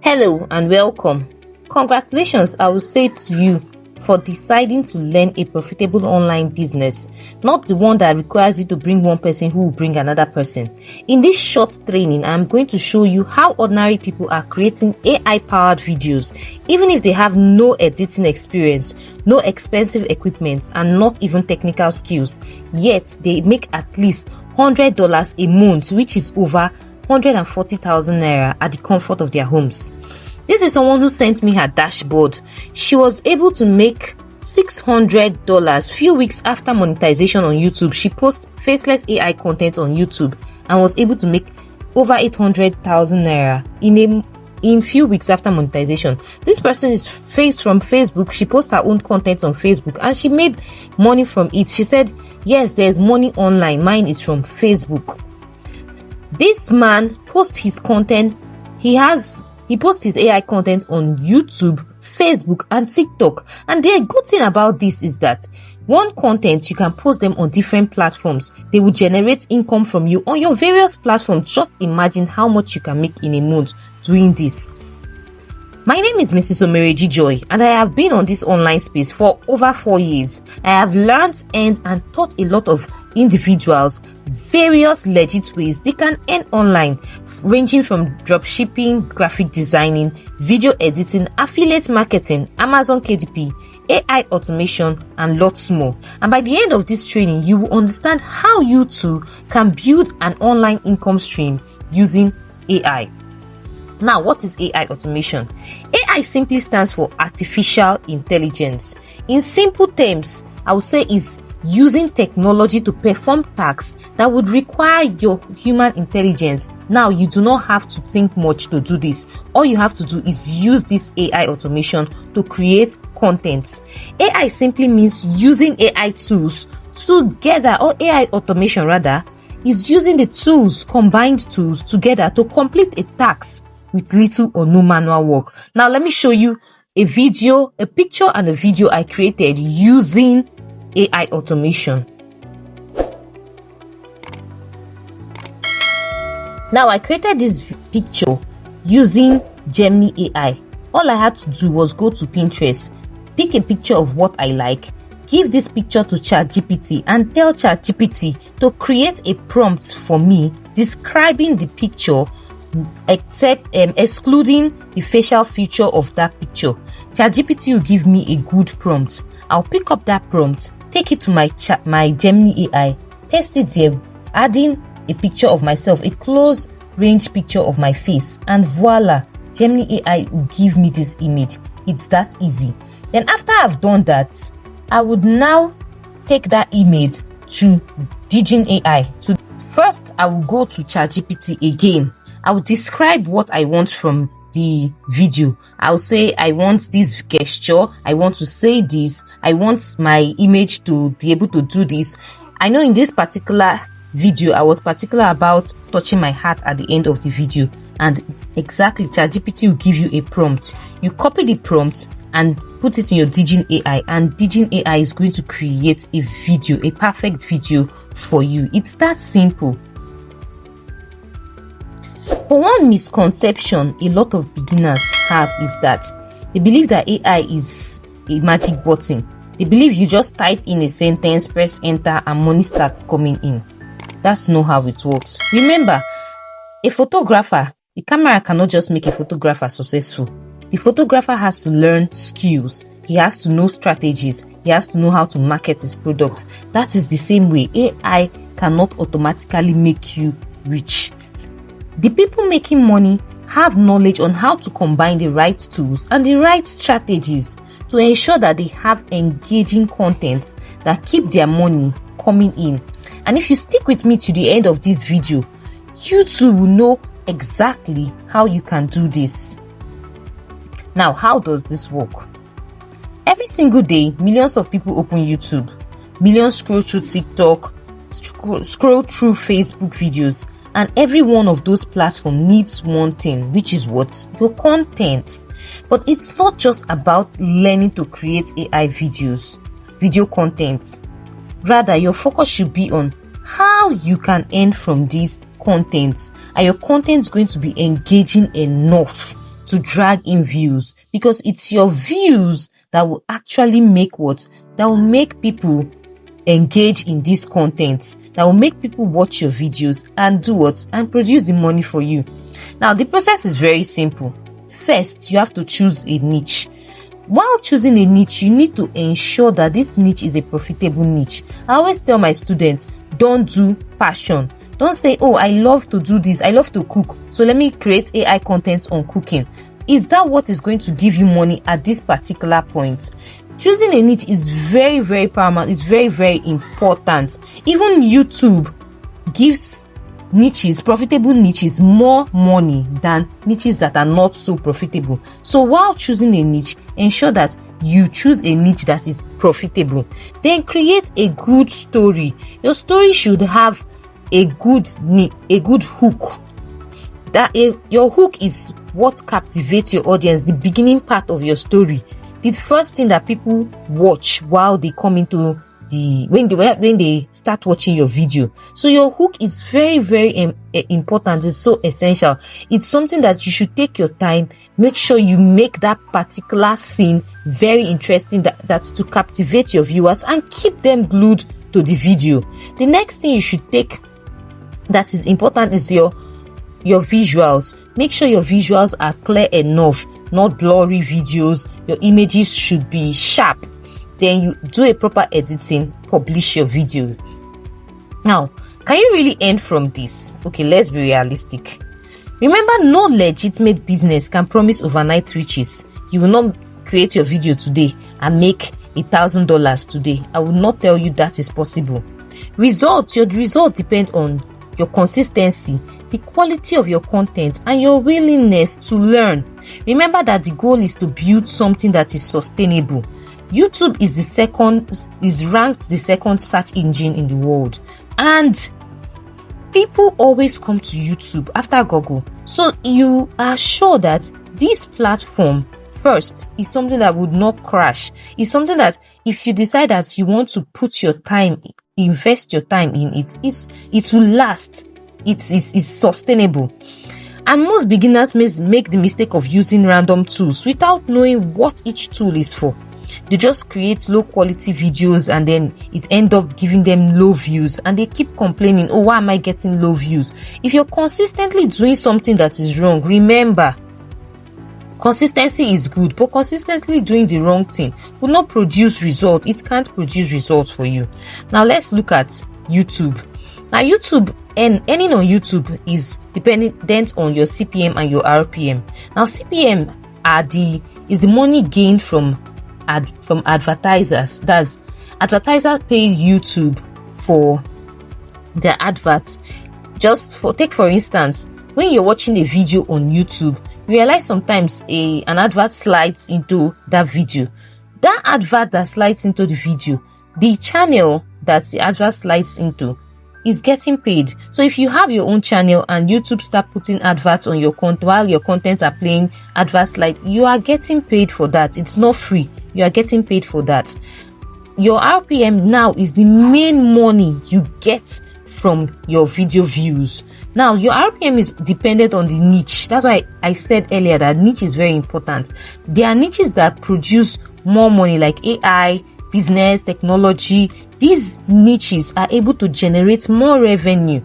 Hello and welcome. Congratulations, I will say to you for deciding to learn a profitable online business, not the one that requires you to bring one person who will bring another person. In this short training, I'm going to show you how ordinary people are creating AI-powered videos, even if they have no editing experience, no expensive equipment, and not even technical skills. Yet, they make at least $100 a month, which is over 140,000 naira at the comfort of their homes. This is someone who sent me her dashboard. She was able to make $600 few weeks after monetization on YouTube. She posted faceless AI content on YouTube and was able to make over 800,000 naira in few weeks after monetization. This person is from Facebook. She posts her own content on Facebook and she made money from it. She said, yes, there's money online. Mine is from Facebook. This man posts his content. He posts his AI content on YouTube, Facebook, and TikTok. And the good thing about this is that one content, you can post them on different platforms. They will generate income from you on your various platforms. Just imagine how much you can make in a month doing this. My name is Mrs. Omereji Joy, and I have been on this online space for over 4 years. I have learned, earned, and taught a lot of individuals various legit ways they can earn online, ranging from dropshipping, graphic designing, video editing, affiliate marketing, Amazon KDP, AI automation, and lots more. And by the end of this training, you will understand how you too can build an online income stream using AI. Now, what is AI automation? AI simply stands for artificial intelligence. In simple terms, I would say is using technology to perform tasks that would require your human intelligence. Now, you do not have to think much to do this. All you have to do is use this AI automation to create content. AI simply means using AI tools together, or AI automation rather, is using the tools, combined tools together to complete a task with little or no manual work. Now, let me show you a picture and a video I created using AI automation. Now, I created this picture using Gemini AI. All I had to do was go to Pinterest, pick a picture of what I like, give this picture to ChatGPT, and tell ChatGPT to create a prompt for me describing the picture, excluding the facial feature of that picture. ChatGPT will give me a good prompt. I'll pick up that prompt, take it to my Gemini AI, paste it there, adding a picture of myself, a close range picture of my face, and voila, Gemini AI will give me this image. It's that easy. Then after I've done that, I would now take that image to Digin AI. So first, I will go to ChatGPT again. I will describe what I want from the video. I'll say I want this gesture, I want to say this, I want my image to be able to do this. I know in this particular video, I was particular about touching my heart at the end of the video, and exactly, ChatGPT will give you a prompt. You copy the prompt and put it in your Digin AI, and Digin AI is going to create a video, a perfect video for you. It's that simple. But one misconception a lot of beginners have is that they believe that AI is a magic button. They believe you just type in a sentence, press enter, and money starts coming in. That's not how it works. Remember, a photographer, the camera cannot just make a photographer successful. The photographer has to learn skills. He has to know strategies. He has to know how to market his product. That is the same way AI cannot automatically make you rich. The people making money have knowledge on how to combine the right tools and the right strategies to ensure that they have engaging content that keep their money coming in. And if you stick with me to the end of this video, you too will know exactly how you can do this. Now, how does this work? Every single day, millions of people open YouTube, millions scroll through TikTok, scroll through Facebook videos, and every one of those platforms needs one thing, which is what? Your content. But it's not just about learning to create AI video content. Rather, your focus should be on how you can earn from these contents. Are your content going to be engaging enough? to drag in views, because it's your views that will actually make that will make people engage in these contents, that will make people watch your videos and do and produce the money for you. Now, the process is very simple. First, you have to choose a niche. While choosing a niche, you need to ensure that this niche is a profitable niche. I always tell my students, don't do passion. Don't say, oh, I love to do this, I love to cook, so let me create AI content on cooking. Is that what is going to give you money at this particular point? Choosing a niche is very, very paramount. It's very, very important. Even YouTube gives niches, profitable niches, more money than niches that are not so profitable. So while choosing a niche, ensure that you choose a niche that is profitable. Then create a good story. Your story should have a good hook. Your hook is what captivates your audience, the beginning part of your story, the first thing that people watch while they come into when they start watching your video. So your hook is very, very important. It's so essential. It's something that you should take your time, make sure you make that particular scene very interesting, that to captivate your viewers and keep them glued to the video. The next thing you should take that is important is your visuals. Make sure your visuals are clear enough, not blurry videos. Your images should be sharp. Then you do a proper editing, publish your video. Now, can you really earn from this? Okay, let's be realistic. Remember, no legitimate business can promise overnight riches. You will not create your video today and make $1,000 today. I will not tell you that is possible. Your result depends on your consistency, the quality of your content, and your willingness to learn. Remember that the goal is to build something that is sustainable. YouTube is ranked the second search engine in the world, and people always come to YouTube after Google. So you are sure that this platform first is something that would not crash. It's something that if you decide that you want to put your time, invest your time in it will last. It's sustainable. And most beginners make the mistake of using random tools without knowing what each tool is for. They just create low quality videos and then it ends up giving them low views, and they keep complaining, oh, why am I getting low views? If you're consistently doing something that is wrong, remember, consistency is good, but consistently doing the wrong thing will not produce results. It can't produce results for you. Now let's look at YouTube. Now YouTube, and earning on YouTube is dependent on your CPM and your RPM. Now CPM is the money gained from advertisers. That's advertisers pay YouTube for their adverts. Take for instance, when you're watching a video on YouTube, you realize sometimes an advert slides into that video. That advert that slides into the video, the channel that the advert slides into is getting paid. So if you have your own channel and YouTube start putting adverts on your content while your contents are playing adverts, like, you are getting paid for that. It's not free. You are getting paid for that. Your RPM now is the main money you get from your video views. Now, your RPM is dependent on the niche. That's why I said earlier that niche is very important. There are niches that produce more money, like AI, business, technology. These niches are able to generate more revenue.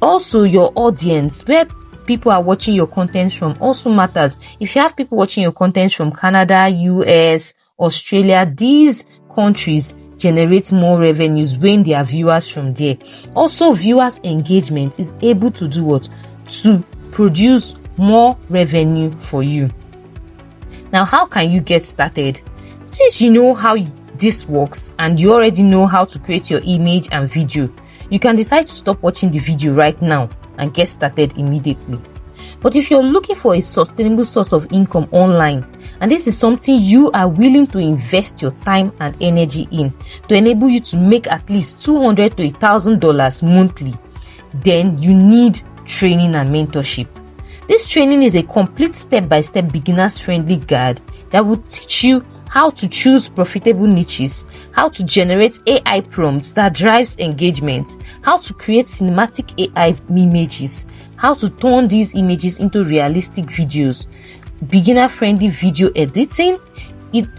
Also, your audience, where people are watching your content from, also matters. If you have people watching your content from Canada, US, Australia, these countries generate more revenues when they are viewers from there. Also, viewers engagement is able to do what? To produce more revenue for you. Now, how can you get started? Since you know how this works and you already know how to create your image and video, you can decide to stop watching the video right now and get started immediately. But if you're looking for a sustainable source of income online, and this is something you are willing to invest your time and energy in to enable you to make at least $200 to $1,000 monthly, then you need training and mentorship. This training is a complete step-by-step beginners-friendly guide that will teach you how to choose profitable niches, how to generate AI prompts that drives engagement, how to create cinematic AI images, how to turn these images into realistic videos, beginner-friendly video editing.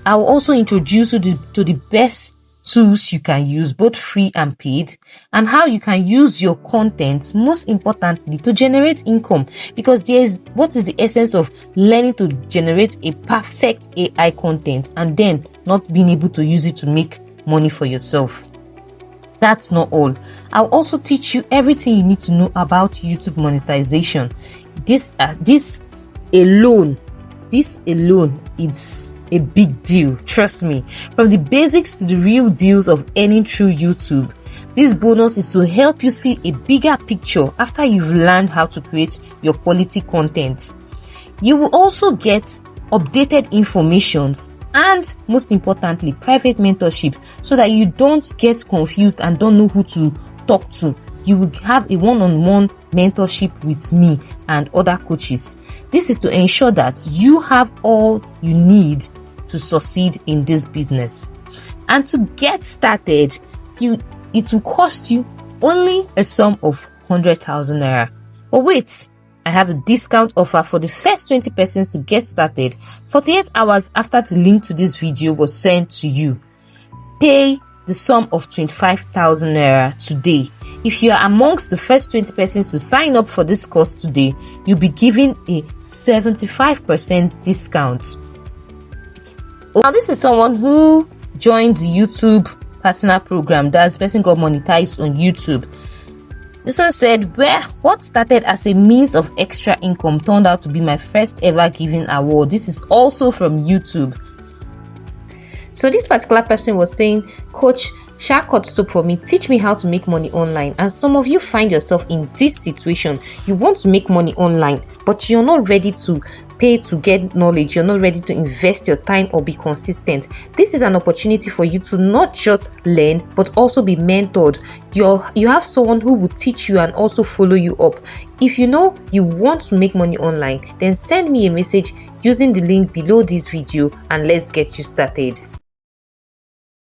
I will also introduce you to the best tools you can use, both free and paid, and how you can use your content, most importantly, to generate income. Because what is the essence of learning to generate a perfect AI content and then not being able to use it to make money for yourself? That's not all. I'll also teach you everything you need to know about YouTube monetization. This alone, it's a big deal, trust me. From the basics to the real deals of earning through YouTube, this bonus is to help you see a bigger picture after you've learned how to create your quality content. You will also get updated informations and, most importantly, private mentorship, so that you don't get confused and don't know who to talk to. You will have a one-on-one mentorship with me and other coaches. This is to ensure that you have all you need to succeed in this business. And to get started, it will cost you only a sum of 100,000 naira. But wait, I have a discount offer for the first 20 persons to get started 48 hours after the link to this video was sent to you. Pay the sum of 25,000 naira today. If you are amongst the first 20 persons to sign up for this course today, you'll be given a 75% discount. Now, this is someone who joined the YouTube partner program. That person got monetized on YouTube. This one said, what started as a means of extra income turned out to be my first ever given award. This is also from YouTube. So this particular person was saying, Coach, cut soap for me, teach me how to make money online. And some of you find yourself in this situation. You want to make money online, but you're not ready to pay to get knowledge. You're not ready to invest your time or be consistent. This is an opportunity for you to not just learn, but also be mentored. You have someone who will teach you and also follow you up. If you know you want to make money online, then send me a message using the link below this video and let's get you started.